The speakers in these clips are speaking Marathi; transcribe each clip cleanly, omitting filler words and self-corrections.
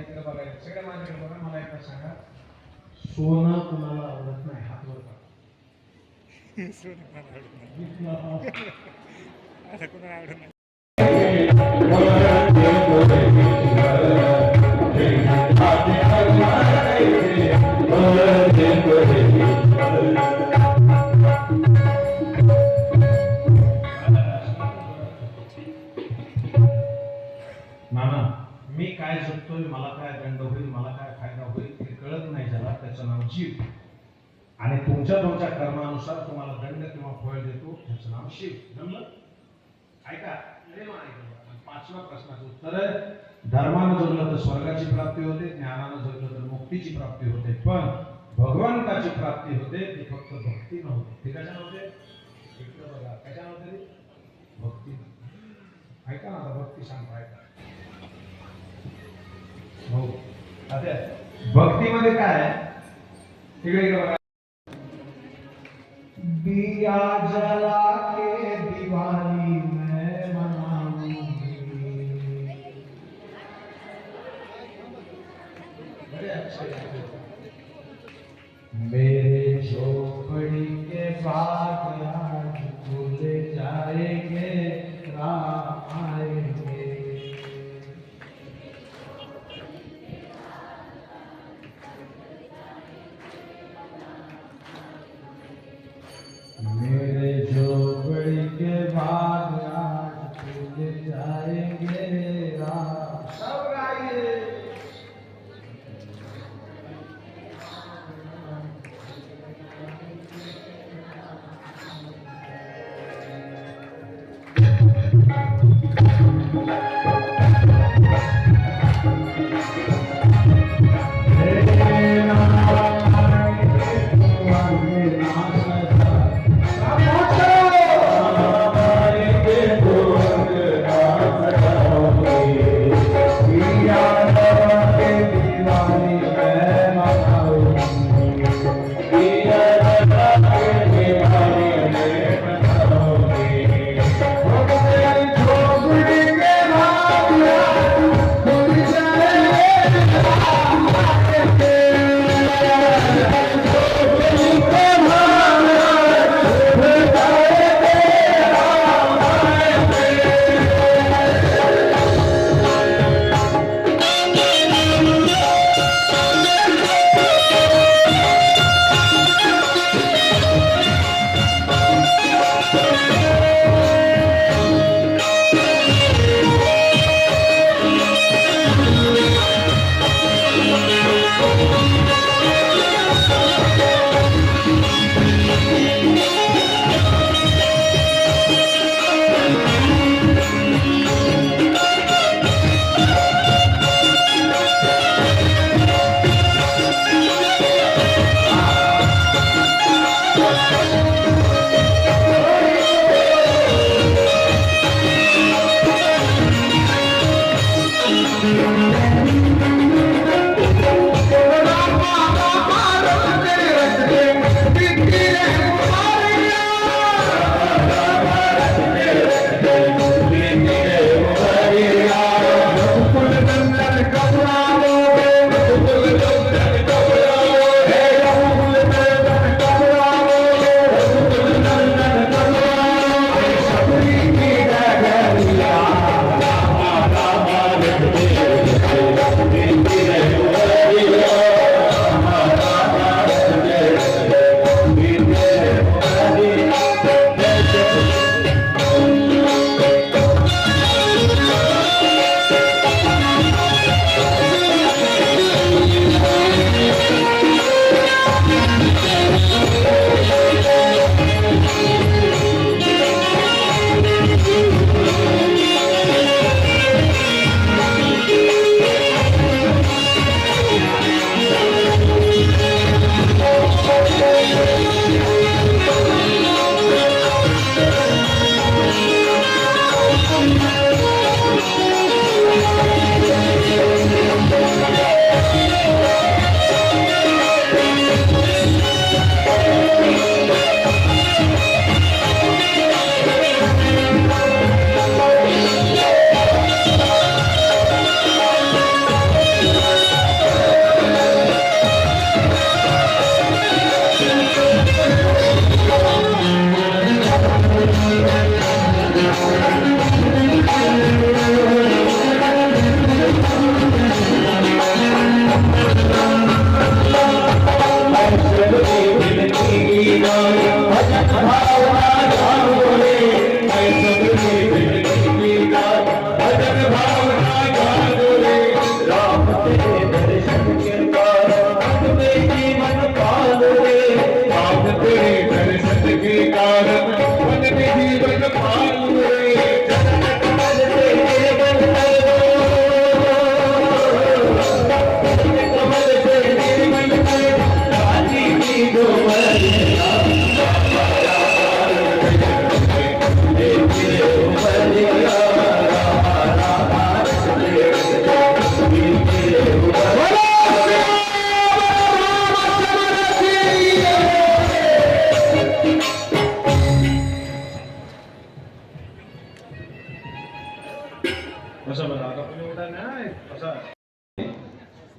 इकडे बघायला सगळ्या माझ्याकडे बघा. मला एकदा सांगा, सोनं कुणाला आवडत नाही? हात वर करा. आता कोणाला आवडत नाही. नाना, मी काय जगतोय, मला काय दंड होईल, मला काय फायदा होईल हे कळत नाही ज्याला, त्याचं नाव जीव. आणि तुमच्या तुमच्या कर्मानुसार तुम्हाला दंड किंवा फळ देतो, त्याचं नाव शिव. जमलं? ऐका, पाचव्या प्रश्नाचं उत्तर आहे, धर्मानं जगलं तर स्वर्गाची प्राप्ती होते, ज्ञानानं जगलं तर मुक्तीची प्राप्ती होते, पण भगवंताची प्राप्ती होते ती फक्त भक्ती नव्हते. ते कशा नव्हते? इकडे बघा, कशा नव्हते? भक्ती. ऐका ना, भक्ती सांगता. ऐका. हो, आता भक्तीमध्ये काय आहे? इकडे बघा, दिया जला के दिवाली मैं मनाऊंगी, मेरे झोपड़ी के बाग आज खुल जाएंगे, राम आएंगे. मेरे झोपड़ी के बाग आज खुल जाएंगे, राम. सब गाइए.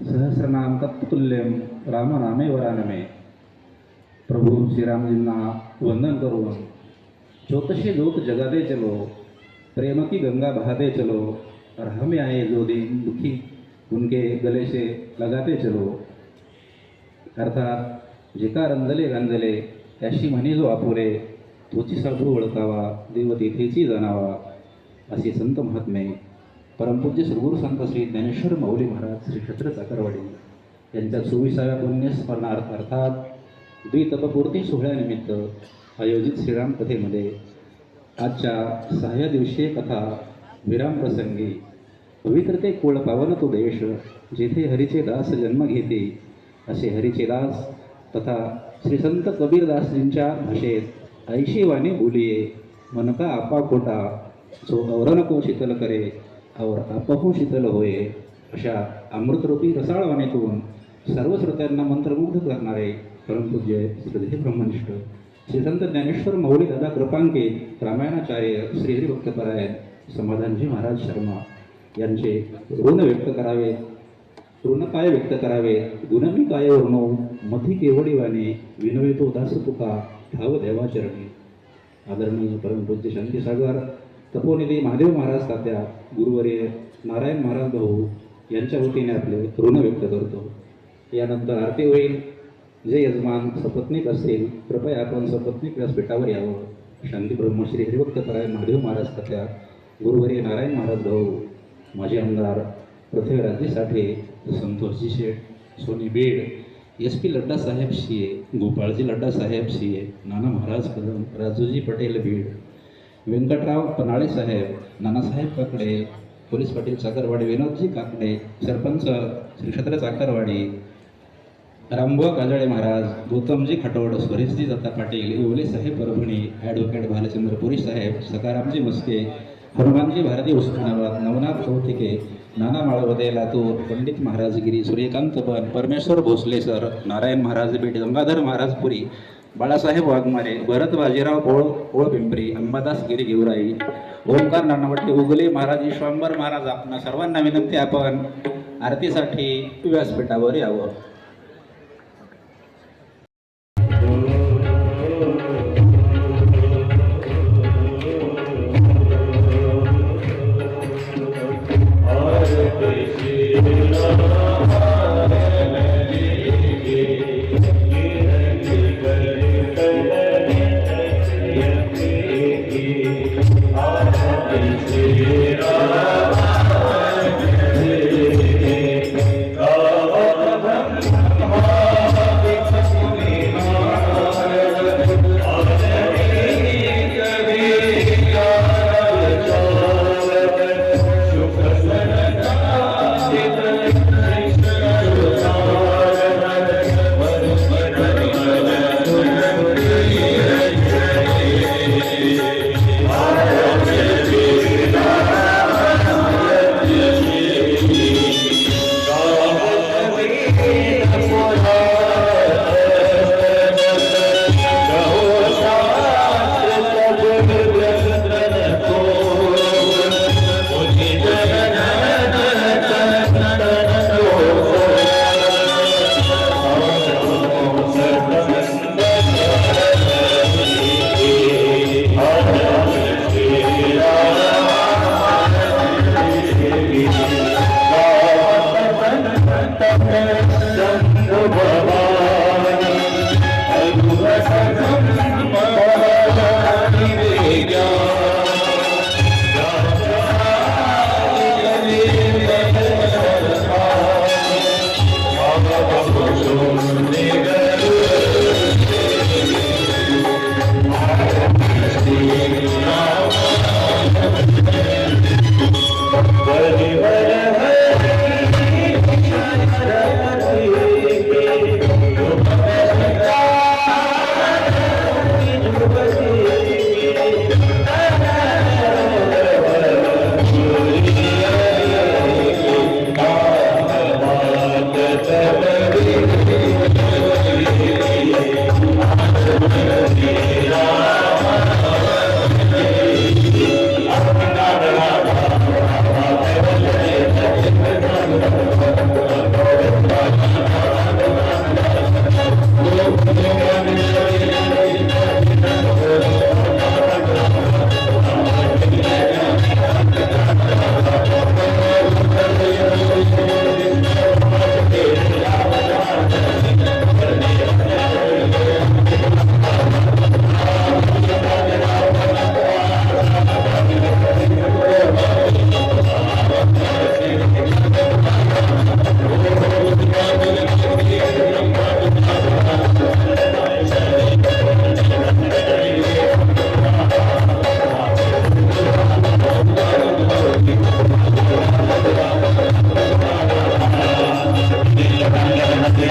सहस्रनाम तत्तुल्यम रामनामे वरानमे. प्रभू श्रीरामजींना वंदन करून ज्योतषी ज्योत जगादे चलो, प्रेम की गंगा बहाते चलो, राह में आए जो दिन दुखी उनके गले से लगाते चलो. अर्थात जे का रंजले गांजले त्याशी म्हणे जो आपुले, तोची साधू ओळखावा देव तेथेची जाणावा. असे संत महात्मे परमपूज्य सद्गुरू संत श्री ज्ञानेश्वर माऊली महाराज श्री क्षेत्र चाकरवाडी यांच्या 24व्या पुण्यस्मरणार्थ अर्थात द्वितपपूर्ती सोहळ्यानिमित्त आयोजित श्रीराम कथेमध्ये आजच्या 6व्या दिवशीय कथा विराम प्रसंगी पवित्रते कुळ पावन तो देश, जेथे हरीचे दास जन्म घेते, असे हरीचे दास तथा श्री संत कबीरदासजींच्या भाषेत ऐशी वाणी बोलिये, मनका आपा खोटा जो औरनको शीतल करे और आपहू शीतल होय. अशा अमृतरूपी रसाळवाणीतून सर्व श्रोत्यांना मंत्रमुग्ध करणारे परमपूज्य श्रद्धे ब्रह्मनिष्ठ श्री संत ज्ञानेश्वर माऊली दादा कृपांकित रामायणाचार्य श्री हरिभक्तपरायण समाधानजी महाराज शर्मा यांचे ऋण व्यक्त करावे, ऋण काय व्यक्त करावे. गुणमी काय वर्णो मथी केवडी वाणी, विनवितो दास तुका ठाव देवाचरणी. आदरणीय परमपूज्य शांतीसागर तपोनिधी महादेव महाराज तात्या गुरुवर्य नारायण महाराज भाऊ यांच्या वतीने आपले ऋण व्यक्त करतो. यानंतर आरती होईल. जे यजमान सपत्नीक असतील कृपया आपण सपत्नीक व्यासपीठावर यावं. शांती ब्रह्मश्री हरिभक्तपरायण महादेव महाराज तात्या गुरुवर्य नारायण महाराज भाऊ, माजी आमदार पृथ्वीराजजी साठे, संतोषजी शेठ सोनी बीड, SP लड्डा साहेब CA, गोपाळजी लड्डा साहेब CA, नाना महाराज कदम, राजूजी पटेल बीड, व्यंकटराव पनाळे साहेब, नानासाहेब काकडे, पोलीस पाटील चाकरवाडी, विनोदजी काकडे, सरपंच श्री क्षेत्र चाकरवाडी, रामबुवा काजळे महाराज, गौतमजी खटोड, सुरेशजी दत्ता पाटील, येवले साहेब परभणी, ॲडव्होकेट भालचंद्र पुरी साहेब, सकारामजी मस्के, हनुमानजी भारती उस्मानाबाद, नवनाथ कौतिके, नाना माळवदे लातूर, पंडित महाराजगिरी, सूर्यकांत बन, परमेश्वर भोसले सर, नारायण महाराज बीड, गंगाधर महाराज पुरी, बाळासाहेब वाघमारे, भरत बाजीराव पोळ पिंपरी, अंबादास गिरी गेवराई, ओंकार नानावटे, उगले महाराज, ईश्वंबर महाराज. आपणा सर्वांना विनंती आपण आरतीसाठी व्यासपीठावर यावं. हरि हर सर्वमंगलमंगले